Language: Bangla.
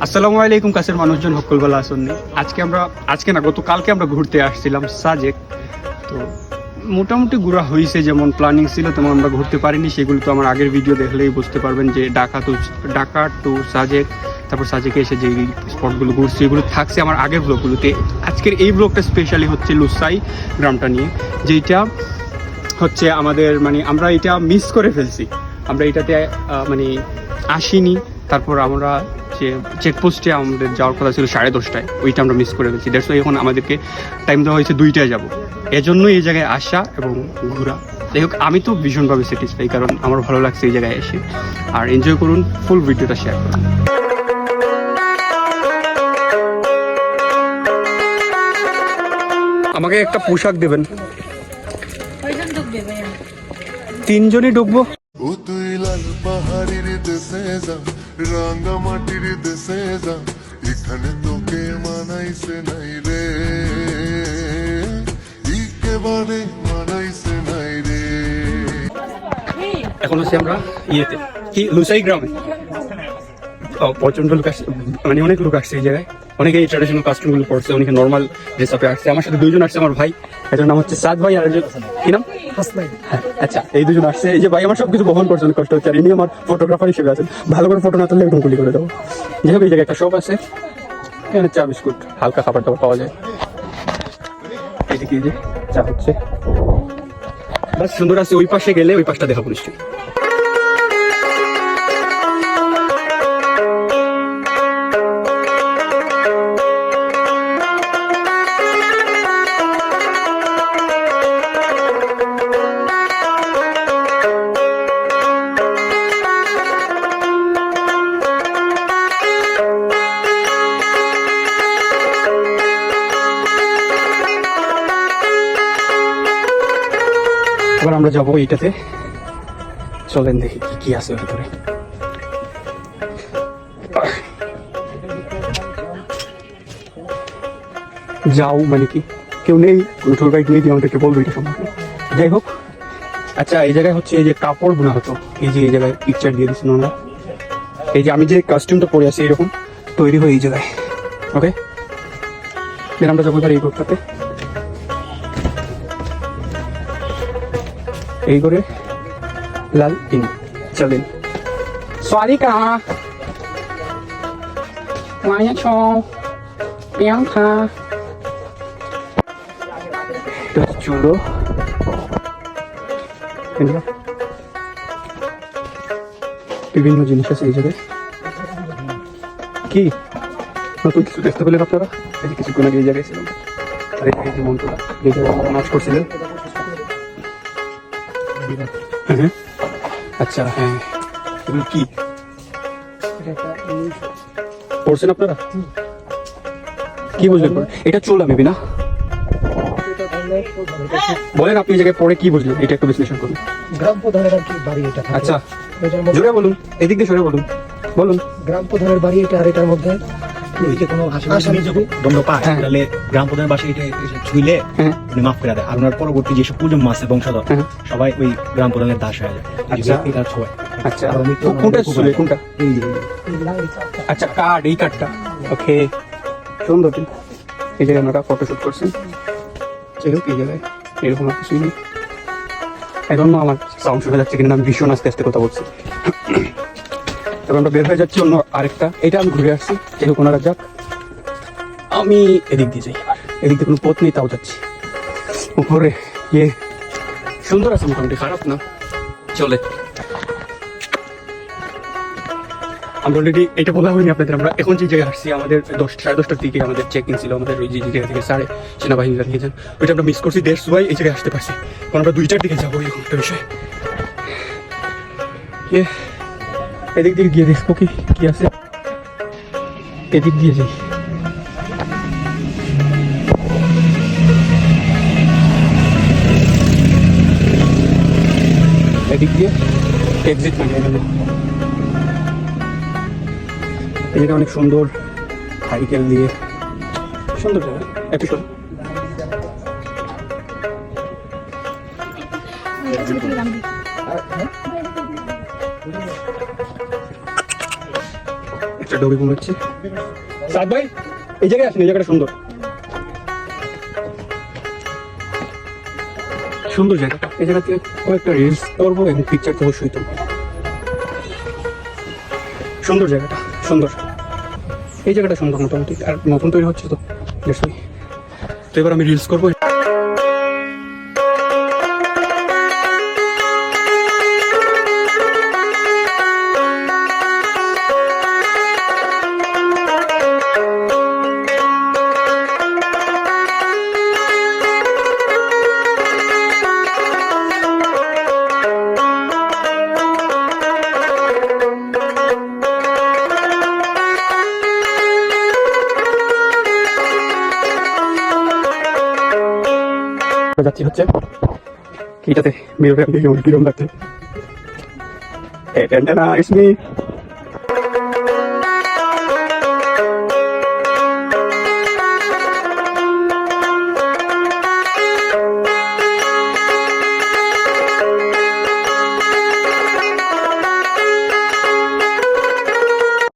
আসসালামু আলাইকুম কাছের মানুষজন হকল বলা আসুননি। আজকে না গতকালকে আমরা ঘুরতে আসছিলাম সাজেক। তো মোটামুটি ঘোরা হয়েছে, যেমন প্ল্যানিং ছিল তেমন আমরা ঘুরতে পারিনি। সেগুলো তো আমার আগের ভিডিও দেখলেই বুঝতে পারবেন যে ঢাকা টু সাজেক, তারপর সাজেকে এসে যে স্পটগুলো ঘুরছি এগুলো থাকছে আমার আগের ব্লগগুলোতে। আজকের এই ব্লগটা স্পেশালি হচ্ছে লুসাই গ্রামটা নিয়ে, যেটা হচ্ছে আমাদের মানে আমরা এটা মিস করে ফেলছি। আমরা এটাতে মানে আসিনি। তারপর আমরা যে চেকপোস্টে আমাদের যাওয়ার কথা ছিল 10:30টায়, ওইটা আমরা মিস করে ফেলছি। দ্যাটস ওয়াই এখন আমাদেরকে টাইম দেওয়া হয়েছে 2টায় যাব। এজন্যই এই জায়গায় আসা এবং ঘোরা। যাই হোক, আমি তো ভীষণভাবে স্যাটিসফাই, কারণ আমার ভালো লাগছে এই জায়গায় এসে। আর এনজয় করুন, ফুল ভিডিওটা শেয়ার করুন। আমাকে একটা পোশাক দেবেন। 3জনই ঢুকবো। ও তুই লাল পাহাড়ির দেশে যা, রাঙ্গা মাটির দেশে যা, এখানে তোকে মানাইছে নাই রে, একেবারে মানাইছে নাই রে। এখন আছি আমরা ইয়েতে, কি লুসাই গ্রামে। প্রচন্ড লোক আসছে, মানে অনেক লোক আসছে এই জায়গায়। অনেকে এই ট্র্যাডিশনাল কাস্টিউম গুলো পড়ছে, অনেকে নর্মাল ড্রেস আপে আসছে। আমার সাথে 2জন আসছে, আমার ভাই, এটার নাম হচ্ছে সাদ ভাই, আর কি নাম? হ্যাঁ, আচ্ছা, এই 2জন আসছে। এই যে ভাই আমার সবকিছু বহন করছে, অনেক কষ্ট হচ্ছে। আর ইনি আমার ফটোগ্রাফার হিসেবে আছেন। ভালো করে ফটো না তুললে একদম গুলি করে দেবো। যাই হোক, এই জায়গায় একটা শপ আছে, এখানে চা বিস্কুট হালকা খাবার দাবার পাওয়া যায়। এদিকে এই যে চা হচ্ছে, বাস সুন্দর আছে। ওই পাশে গেলে ওই পাশটা দেখাবো নিশ্চয়ই। এবার আমরা যাবো এইটাতে। চলেন দেখি কি কি আছে ভিতরে। যাও মানে কি, কেউ নেই, কোনো টুর গাইড নেই যে আমাদেরকে বলবো এটা সম্পর্কে। যাই হোক, আচ্ছা, এই জায়গায় হচ্ছে এই যে কাপড় বোনা হতো, এই যে এই জায়গায় পিকচার দিয়ে দিচ্ছেন ওনারা। এই যে আমি যে কস্টিউমটা পরে আছি এরকম তৈরি হয় এই জায়গায়। ওকে, এর আমরা যাবো এই গ্রুপটাতে। এই করে লাল ইন চলেন। সরি কা মায়া ছ পিয়াং খা চুলো বিভিন্ন জিনিস আছে এই জায়গায়। কি নতুন কিছু দেখতে পেলেন আপনারা? এই যে কিছুক্ষণ আগে এই জায়গায় ছিলাম। আর এই যে মন্ত্রটা এই জায়গায় নাচ করছিলেন। হ্যাঁ, আচ্ছা, হ্যাঁ, এগুলো কি পড়ছেন আপনারা? কি বুঝলেন? এটা চোলা মেবি না? বলেন আপনি এই জায়গায় পড়ে কি বুঝলেন, এটা একটু বিশ্লেষণ করুন। গ্রাম প্রধানের আর কি বাড়ি এটা। আচ্ছা, জোরে বলুন, এদিক দিয়ে সরে বলুন। বলুন, গ্রাম প্রধানের বাড়ি এটা। আর এটার মধ্যে কোনো ভাষা দণ্ড পায়, তাহলে গ্রাম প্রধানের বাসায় এটা ছুইলে উনি মাফ করে দেয়। আর ওনার পরবর্তী যেসব প্রজন্ম আছে বংশধর সবাই ওই গ্রাম প্রধানের দাস হয়ে যায়। এটা ছোঁয়। আচ্ছা, কোনটা ছুঁলে কোনটা? আচ্ছা, কার্ড, এই কার্ডটা। ওকে, সুন্দর। এই জায়গায় আমরা ফটোশুট করছেন। যাই হোক, এই জায়গায় এরকম আর কিছুই নেই। এখন আমার সাউন্ড শোনা যাচ্ছে কিনা, আমি ভীষণ আস্তে আস্তে কথা বলছি। তবে আমরা বের হয়ে যাচ্ছি অন্য আরেকটা। এটা আমি ঘুরে আসছি। যাই হোক, ওনারা যাক, আমি এদিক দিয়ে যাই। এদিক দিয়ে কোনো পথ নেই, তাও যাচ্ছি উপরে। ইয়ে সুন্দর আছে মোটামুটি, খারাপ না। চলে, আমরা অলরেডি এটা বলা হয়নি আপনাদের। আমরা এখন যে জায়গায় আসছি, আমাদের 10-10:30টার দিকে আমাদের চেক ইন ছিল। আমাদের ওই যে জায়গা থেকে সাড়ে সেনাবাহিনীরা নিয়েছেন, ওইটা আমরা মিস করছি। দেড় সময় এই জায়গায় আসতে পারছি, কারণ আমরা 2টার দিকে যাবো। এরকম একটা বিষয়। এদিক দিকে গিয়ে দেখবো কি কি আছে। এদিক দিয়ে যাই। এদিক দিয়ে এক্সিট মানে এটা অনেক সুন্দর, সাইকেল দিয়ে সুন্দর জায়গা। একটু একটা ডোরি মনে হচ্ছে। সাদ ভাই এই জায়গায় আসেন, এই জায়গাটা সুন্দর, সুন্দর জায়গাটা। এই জায়গাতে কয়েকটা রিলস করবো এবং পিকচার তো অবশ্যই তুলবো। সুন্দর জায়গাটা, সুন্দর। এই জায়গাটা সুন্দর মোটামুটি, আর নতুন তৈরি হচ্ছে তো নিশ্চয়ই। তো এবার আমি রিলস করবো। যাচ্ছি হচ্ছে এটাতে বেরোবে, আমি কিরম লাগছে। It's me.